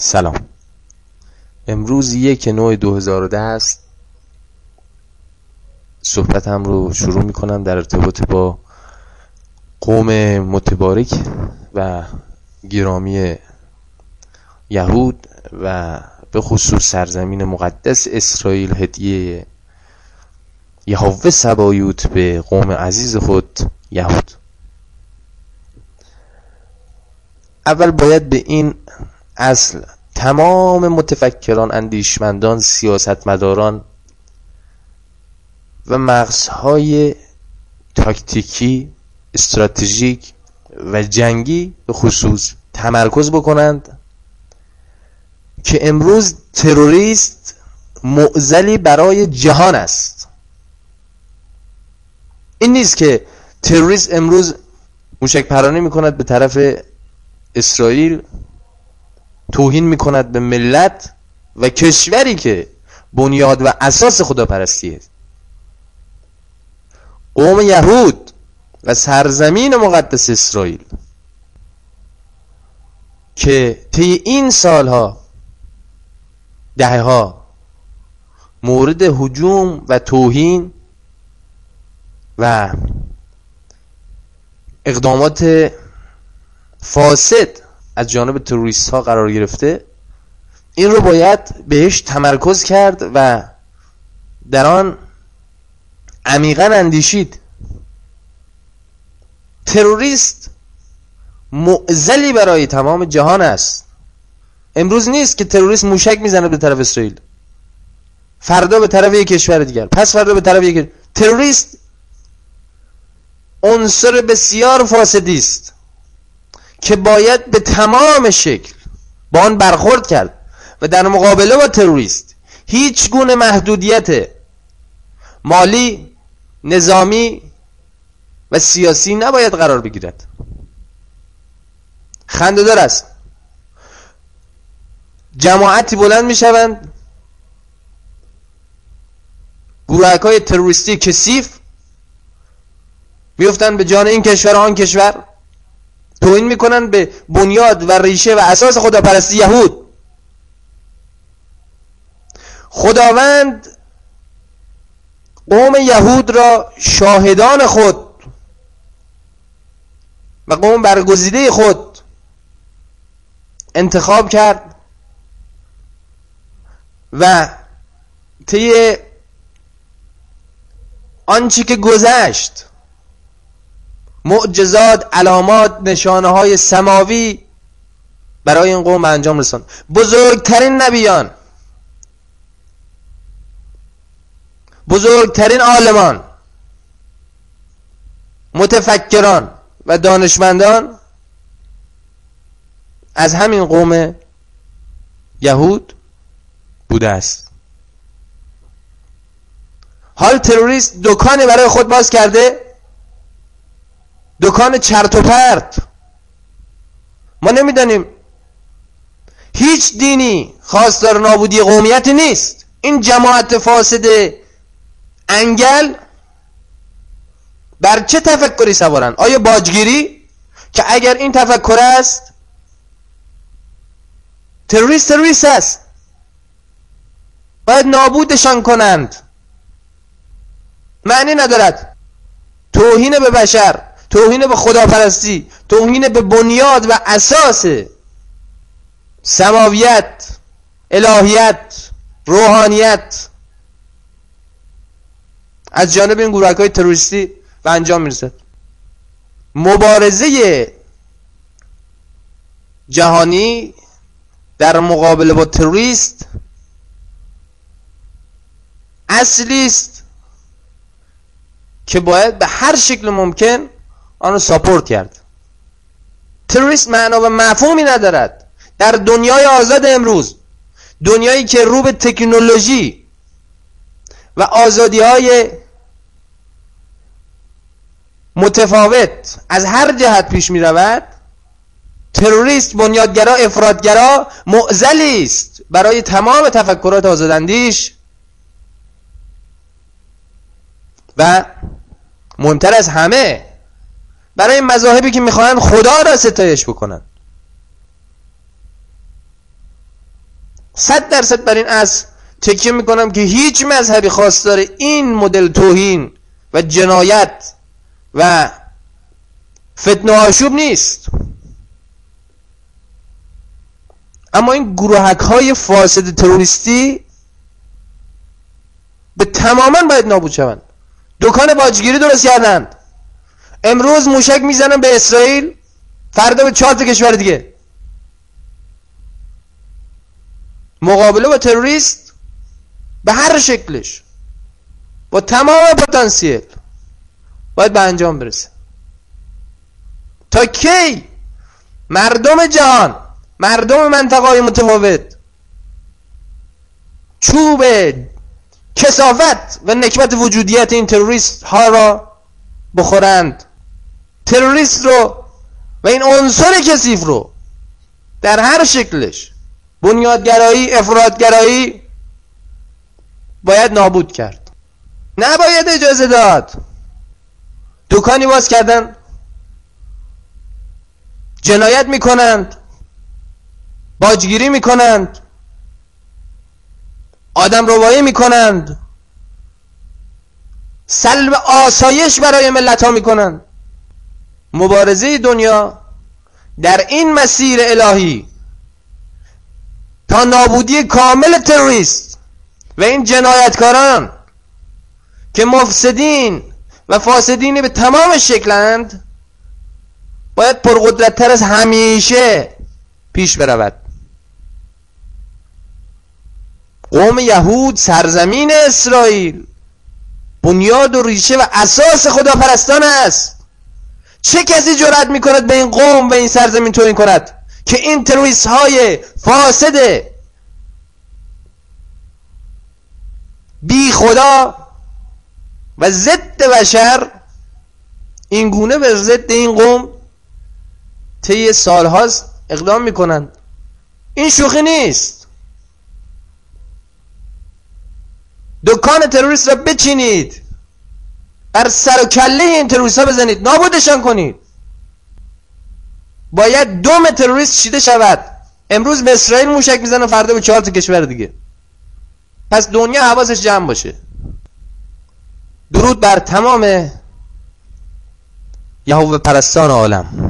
سلام. امروز 1/9/2010 است. صحبتم رو شروع میکنم در ارتباط با قوم متبارک و گرامی یهود و به خصوص سرزمین مقدس اسرائیل، هدیه یهوه سبایوت به قوم عزیز خود یهود. اول باید به این اصل تمام متفکران، اندیشمندان، سیاستمداران و مغزهای تاکتیکی، استراتژیک و جنگی به خصوص تمرکز بکنند که امروز تروریست معضلی برای جهان است. این نیست که تروریست امروز موشک پرانی میکند به طرف اسرائیل، توهین میکند به ملت و کشوری که بنیاد و اساس خداپرستی است. قوم یهود و سرزمین مقدس اسرائیل که طی این سالها، دهه‌ها مورد هجوم و توهین و اقدامات فاسد از جانب تروریست ها قرار گرفته، این رو باید بهش تمرکز کرد و در آن عمیقاً اندیشید. تروریست معضلی برای تمام جهان است. امروز نیست که تروریست موشک میزنه به طرف اسرائیل، فردا به طرف یک کشور دیگر، پس فردا به طرف یک. تروریست عنصر بسیار فاسدی است که باید به تمام شکل با آن برخورد کرد و در مقابله با تروریست هیچ گونه محدودیت مالی، نظامی و سیاسی نباید قرار بگیرد. خنده‌دار است جماعتی بلند میشوند، گروهک‌های تروریستی کثیف میفتن به جان این کشور و آن کشور، توهین میکنن به بنیاد و ریشه و اساس خداپرستی یهود. خداوند قوم یهود را شاهدان خود و قوم برگزیده خود انتخاب کرد و طی آنچه که گذشت، معجزات، علامات، نشانه های سماوی برای این قوم انجام رساند. بزرگترین نبیان، بزرگترین عالمان، متفکران و دانشمندان از همین قوم یهود بوده است. حال تروریست دکانی برای خود باز کرده، دکان چرت و پرت. ما نمیدانیم، هیچ دینی خواستار نابودی قومیتی نیست. این جماعت فاسد انگل بر چه تفکری سوارن؟ آیا باجگیری؟ که اگر این تفکر است، تروریست است، باید نابودشان کنند. معنی ندارد. توهین به بشر، توهین به خداپرستی، توهین به بنیاد و اساس سماویت، الهیت، روحانیت از جانب این گروه‌های تروریستی و انجام میرسد. مبارزه جهانی در مقابله با تروریست اصلی است که باید به هر شکل ممکن آن رو ساپورت کرد. تروریست معنا و مفهومی ندارد. در دنیای آزاد امروز، دنیایی که رو به تکنولوژی و آزادی‌های متفاوت از هر جهت پیش می رود، تروریست، بنیادگرا، افراطگرا معضلی است برای تمام تفکرات آزاداندیش و مهمتر از همه برای مذاهبی که میخواهند خدا را ستایش بکنند. 100% بر این اصل تکیه میکنم که هیچ مذهبی خواستار این مدل توهین و جنایت و فتنه و آشوب نیست. اما این گروهک های فاسد تروریستی به تماما باید نابود شوند. دکان باجگیری درست کردند، امروز موشک میزنن به اسرائیل، فردا به 4 کشور دیگه. مقابله با تروریست به هر شکلش با تمام پتانسیل باید به انجام برسه. تا کی مردم جهان، مردم منطقه‌های متفاوت چوب کثافت و نکبت وجودیت این تروریست ها را بخورند؟ تروریست رو و این عنصر کثیف رو در هر شکلش، بنیادگرایی، افراطگرایی، باید نابود کرد. نباید اجازه داد. دکانی باز کردن، جنایت میکنند، باجگیری میکنند، آدم روایی میکنند، سلب آسایش برای ملت ها میکنند. مبارزه دنیا در این مسیر الهی تا نابودی کامل تروریست و این جنایتکاران که مفسدین و فاسدین به تمام شکلند باید پرقدرت‌تر از همیشه پیش برود. قوم یهود، سرزمین اسرائیل، بنیاد و ریشه و اساس خداپرستان است. چه کسی جرأت میکند به این قوم و این سرزمین توهین کند که این تروریست های فاسد بی خدا و ضد بشر این گونه به ضد این قوم طی سالهاست اقدام میکنند؟ این شوخی نیست. دکان تروریست را بچینید، بر سر و کله این تروریست ها بزنید، نابودشان کنید. باید دم تروریست چیده شود. امروز به اسرائیل موشک میزنن، فردا به 4 کشور دیگه. پس دنیا حواسش جمع باشه. درود بر تمام یهوه پرستان عالم.